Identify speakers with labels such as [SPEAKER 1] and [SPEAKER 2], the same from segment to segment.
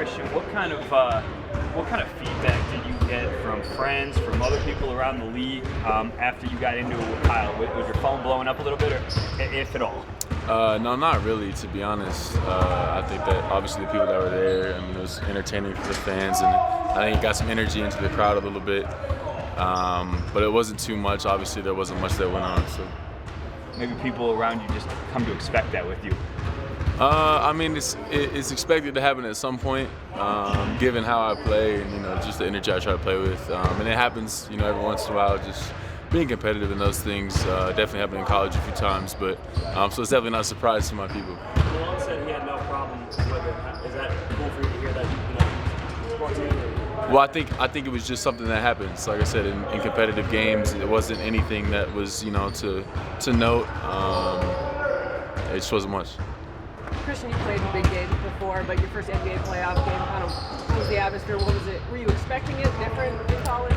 [SPEAKER 1] Christian, what kind of feedback did you get from friends, from other people around the league after you got into it with Kyle? Was your phone blowing up a little bit, or if at all?
[SPEAKER 2] No, not really, to be honest. I think that obviously the people that were there, I mean, it was entertaining for the fans, and I think it got some energy into the crowd a little bit. But it wasn't too much. Obviously, there wasn't much that went on. So
[SPEAKER 1] maybe people around you just come to expect that with you.
[SPEAKER 2] I mean, it's expected to happen at some point, given how I play and just the energy I try to play with. And it happens, every once in a while. Just being competitive in those things definitely happened in college a few times, but so it's definitely not a surprise to my people.
[SPEAKER 3] Braun said he had no problem with it. Is that cool for you to hear that?
[SPEAKER 2] Well, I think it was just something that happens. Like I said, in competitive games, it wasn't anything that was to note. It just wasn't much.
[SPEAKER 4] Christian, you played in big games before, but your first NBA playoff game kind of was the atmosphere. What was it? Were you expecting it different in college?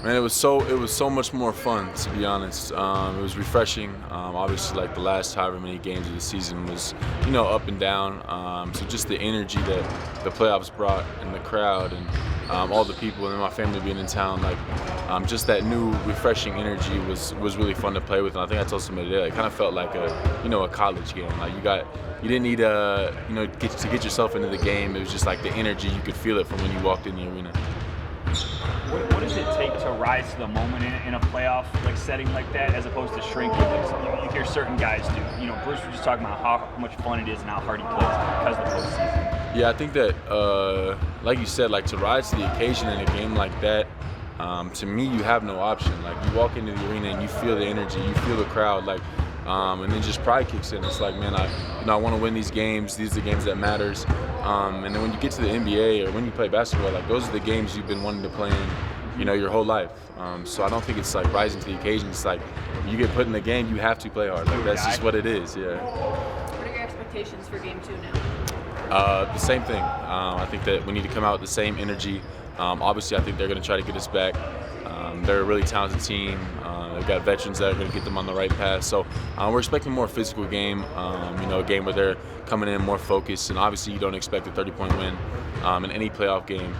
[SPEAKER 2] Man, it was so much more fun, to be honest. It was refreshing. Obviously, like the last however many games of the season was, up and down. So just the energy that the playoffs brought and the crowd and all the people and my family being in town, just that new refreshing energy was really fun to play with. And I think I told somebody today, it kind of felt like a college game. Like you didn't need to get yourself into the game. It was just like the energy, you could feel it from when you walked in the arena.
[SPEAKER 1] What does it take to rise to the moment in a playoff setting like that, as opposed to shrinking? You hear certain guys do. Bruce was just talking about how much fun it is and how hard he plays because of the postseason.
[SPEAKER 2] Yeah, I think that, like you said, to rise to the occasion in a game like that, to me, you have no option. You walk into the arena and you feel the energy, you feel the crowd, and then just pride kicks in. It's like, man, I want to win these games. These are the games that matters. And then when you get to the NBA or when you play basketball, those are the games you've been wanting to play in, your whole life. So I don't think it's rising to the occasion. It's you get put in the game, you have to play hard. That's just what it is. Yeah.
[SPEAKER 4] What are your expectations for Game 2 now?
[SPEAKER 2] The same thing. I think that we need to come out with the same energy. Obviously, I think they're going to try to get us back. They're a really talented team. They've got veterans that are going to get them on the right path. So we're expecting a more physical game, a game where they're coming in more focused. And obviously, you don't expect a 30-point win in any playoff game.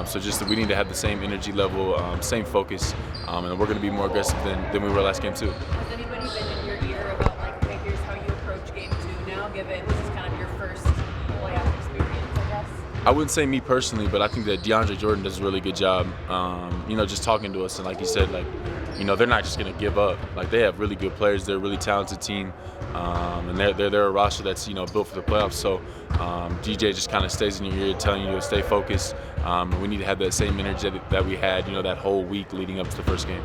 [SPEAKER 2] So just that we need to have the same energy level, same focus, and we're going to be more aggressive than we were last game too.
[SPEAKER 4] Has anybody been in your ear about okay, here's how you approach Game 2 now, given this is kind of your first playoff experience, I guess?
[SPEAKER 2] I wouldn't say me personally, but I think that DeAndre Jordan does a really good job, just talking to us. And like you said, they're not just going to give up. They have really good players. They're a really talented team, and they're a roster that's built for the playoffs. So DJ just kind of stays in your ear, telling you to stay focused. We need to have that same energy that we had, that whole week leading up to the first game.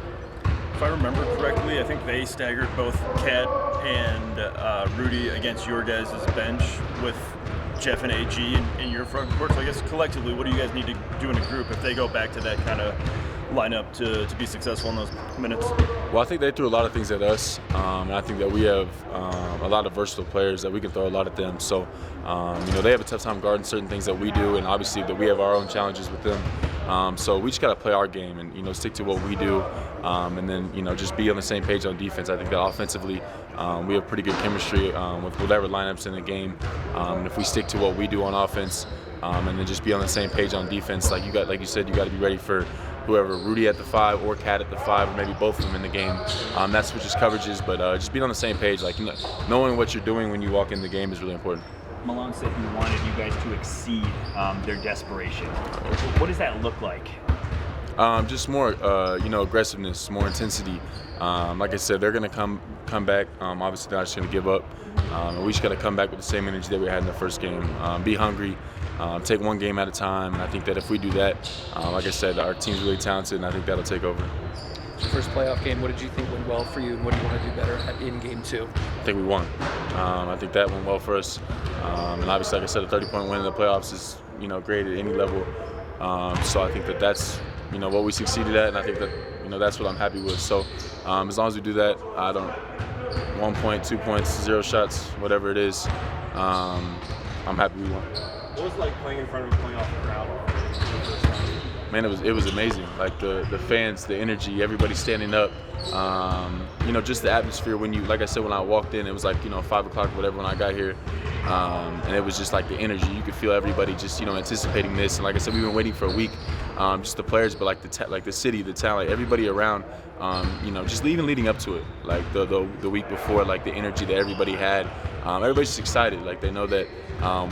[SPEAKER 3] If I remember correctly, I think they staggered both Cat and Rudy against your guys' bench with Jeff and AG in your front court. So I guess collectively, what do you guys need to do in a group if they go back to that kind of lineup to be successful in those minutes?
[SPEAKER 2] Well, I think they threw a lot of things at us, and I think that we have a lot of versatile players that we can throw a lot at them. So, they have a tough time guarding certain things that we do, and obviously that we have our own challenges with them. So we just got to play our game and stick to what we do, and then just be on the same page on defense. I think that offensively we have pretty good chemistry with whatever lineups in the game, and if we stick to what we do on offense, and then just be on the same page on defense, like you said, you got to be ready for whoever, Rudy at the 5 or Cat at the 5, or maybe both of them in the game. That switches coverages, but just being on the same page, knowing what you're doing when you walk in the game is really important.
[SPEAKER 1] Malone said he wanted you guys to exceed their desperation. What does that look like?
[SPEAKER 2] Just more, aggressiveness, more intensity. Like I said, they're going to come back. Obviously, they're not just going to give up. We just got to come back with the same energy that we had in the first game. Be hungry. Take one game at a time, and I think that if we do that, like I said, our team's really talented, and I think that'll take over.
[SPEAKER 5] First playoff game, what did you think went well for you, and what do you want to do better in Game 2?
[SPEAKER 2] I think we won. I think that went well for us, and obviously, like I said, a 30-point win in the playoffs is great at any level. So I think that that's what we succeeded at, and I think that that's what I'm happy with. So as long as we do that, I don't 1 point, 2 points, 0 shots, whatever it is, I'm happy we won.
[SPEAKER 3] What was it like playing in front of a playoff crowd?
[SPEAKER 2] man, it was amazing. Like the fans, the energy, everybody standing up. Just the atmosphere when you, like I said, when I walked in, it was like 5 o'clock or whatever when I got here, and it was just like the energy. You could feel everybody just anticipating this. And like I said, we've been waiting for a week, just the players, but like the city, the town, like everybody around. Just even leading up to it, like the week before, like the energy that everybody had. Everybody's just excited. Like they know that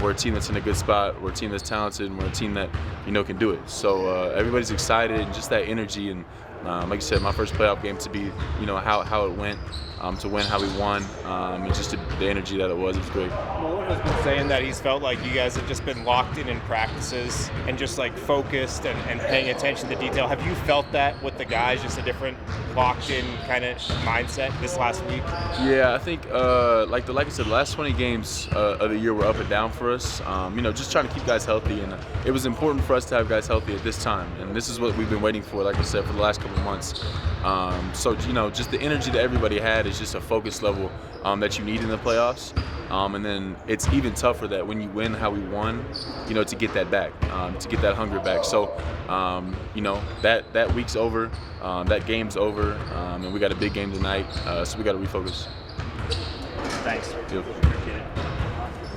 [SPEAKER 2] we're a team that's in a good spot. We're a team that's talented, and we're a team that can do it. So everybody's excited, and just that energy. And like you said, my first playoff game to be how it went, to win how we won, and just the energy that it was great.
[SPEAKER 6] Mullen has been saying that he's felt like you guys have just been locked in practices and just like focused and paying attention to detail. Have you felt that with the guys, just a different locked in kind of mindset this last week?
[SPEAKER 2] Yeah, I think like I said, the last 20 games of the year were up and down for us. Just trying to keep guys healthy, and it was important for us to have guys healthy at this time, and this is what we've been waiting for, like I said, for the last couple of months. So just the energy that everybody had is just a focus level that you need in the playoffs. And then it's even tougher that when you win how we won, to get that back, to get that hunger back. So, that week's over, that game's over, and we got a big game tonight, so we got to refocus.
[SPEAKER 1] Thanks.
[SPEAKER 2] Yep.
[SPEAKER 1] Appreciate it.